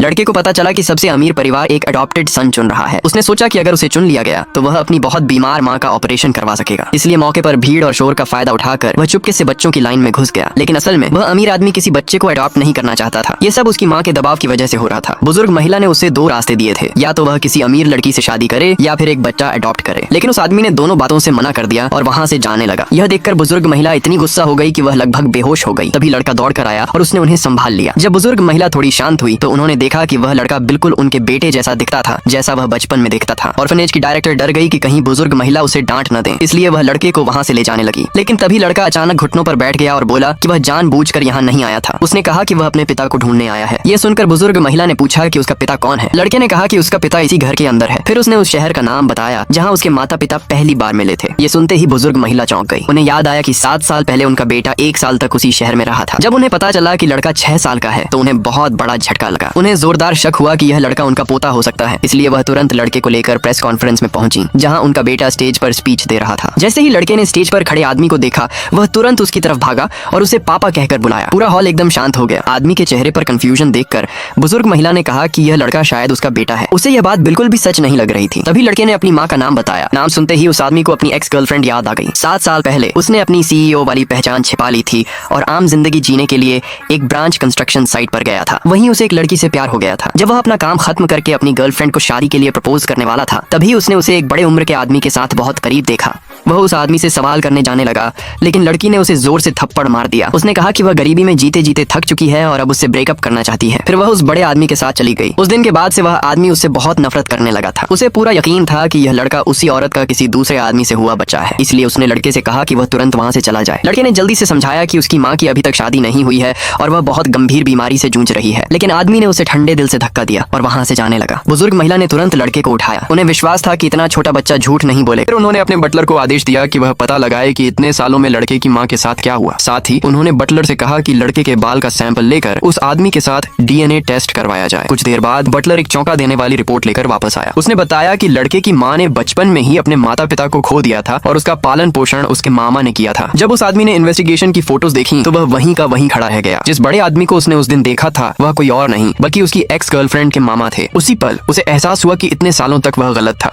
लड़के को पता चला कि सबसे अमीर परिवार एक अडॉप्टेड सन चुन रहा है। उसने सोचा कि अगर उसे चुन लिया गया तो वह अपनी बहुत बीमार माँ का ऑपरेशन करवा सकेगा। इसलिए मौके पर भीड़ और शोर का फायदा उठाकर वह चुपके से बच्चों की लाइन में घुस गया। लेकिन असल में वह अमीर आदमी किसी बच्चे को अडॉप्ट नहीं करना चाहता था। ये सब उसकी माँ के दबाव की वजह से हो रहा था। बुजुर्ग महिला ने उसे दो रास्ते दिए थे, या तो वह किसी अमीर लड़की से शादी करे या फिर एक बच्चा अडॉप्ट करे। लेकिन उस आदमी ने दोनों बातों से मना कर दिया और वहाँ से जाने लगा। यह देखकर बुजुर्ग महिला इतनी गुस्सा हो गई कि वह लगभग बेहोश हो गई। तभी लड़का दौड़ कर आया और उसने उन्हें संभाल लिया। जब बुजुर्ग महिला थोड़ी शांत हुई तो उन्होंने देखा कि वह लड़का बिल्कुल उनके बेटे जैसा दिखता था, जैसा वह बचपन में दिखता था। ऑर्फनेज की डायरेक्टर डर गई कि कहीं बुजुर्ग महिला उसे डांट न दे, इसलिए वह लड़के को वहाँ से ले जाने लगी। लेकिन तभी लड़का अचानक घुटनों पर बैठ गया और बोला कि वह जानबूझकर यहाँ नहीं आया था। उसने कहा कि वह अपने पिता को ढूंढने आया है। ये सुनकर बुजुर्ग महिला ने पूछा कि उसका पिता कौन है। लड़के ने कहा कि उसका पिता इसी घर के अंदर है। फिर उसने उस शहर का नाम बताया जहाँ उसके माता पिता पहली बार मिले थे। ये सुनते ही बुजुर्ग महिला चौंक गई। उन्हें याद आया कि 7 साल पहले उनका बेटा 1 साल तक उसी शहर में रहा था। जब उन्हें पता चला कि लड़का 6 साल का है तो उन्हें बहुत बड़ा झटका लगा। उन्हें जोरदार शक हुआ कि यह लड़का उनका पोता हो सकता है। इसलिए वह तुरंत लड़के को लेकर प्रेस कॉन्फ्रेंस में पहुंची, जहां उनका बेटा स्टेज पर स्पीच दे रहा था। जैसे ही लड़के ने स्टेज पर खड़े आदमी को देखा, वह तुरंत उसकी तरफ भागा और उसे पापा कहकर बुलाया। पूरा हॉल एकदम शांत हो गया। आदमी के चेहरे पर कंफ्यूजन देखकर बुजुर्ग महिला ने कहा कि यह लड़का शायद उसका बेटा है। उसे यह बात बिल्कुल भी सच नहीं लग रही थी। तभी लड़के ने अपनी माँ का नाम बताया। नाम सुनते ही उस आदमी को अपनी एक्स गर्लफ्रेंड याद आ गई। 7 साल पहले उसने अपनी CEO वाली पहचान छिपा ली थी और आम जिंदगी जीने के लिए एक ब्रांच कंस्ट्रक्शन साइट पर गया था। वहीं उसे एक लड़की से प्यार हो गया था। जब वह अपना काम खत्म करके अपनी गर्लफ्रेंड को शादी के लिए प्रपोज करने वाला था, तभी उसने उसे एक बड़े उम्र के आदमी के साथ बहुत करीब देखा। वह उस आदमी से सवाल करने जाने लगा, लेकिन लड़की ने उसे जोर से थप्पड़ मार दिया। उसने कहा कि वह गरीबी में जीते जीते थक चुकी है और अब उससे ब्रेकअप करना चाहती है। फिर वह उस बड़े आदमी के साथ चली गई। उस दिन के बाद से वह आदमी उससे बहुत नफरत करने लगा था। उसे पूरा यकीन था कि यह लड़का उसी औरत का किसी दूसरे आदमी से हुआ बच्चा है। इसलिए उसने लड़के से कहा कि वह तुरंत वहाँ से चला जाए। लड़के ने जल्दी से समझाया कि उसकी माँ की अभी तक शादी नहीं हुई है और वह बहुत गंभीर बीमारी से जूझ रही है। लेकिन आदमी ने उसे ठंडे दिल से धक्का दिया और वहाँ से जाने लगा। बुजुर्ग महिला ने तुरंत लड़के को उठाया। उन्हें विश्वास था कि इतना छोटा बच्चा झूठ नहीं बोले। फिर उन्होंने अपने बटलर को आदेश दिया कि वह पता लगाए कि इतने सालों में लड़के की मां के साथ क्या हुआ। साथ ही उन्होंने बटलर से कहा कि लड़के के बाल का सैंपल लेकर उस आदमी के साथ DNA टेस्ट करवाया जाए। कुछ देर बाद बटलर एक चौंका देने वाली रिपोर्ट लेकर वापस आया। उसने बताया कि लड़के की मां ने बचपन में ही अपने माता पिता को खो दिया था और उसका पालन पोषण उसके मामा ने किया था। जब उस आदमी ने इन्वेस्टिगेशन की फोटोज देखी तो वह वहीं का वहीं खड़ा रह गया। जिस बड़े आदमी को उसने उस दिन देखा था वह कोई और नहीं बल्कि उसकी एक्स गर्लफ्रेंड के मामा थे। उसी पल उसे एहसास हुआ कि इतने सालों तक वह गलत था।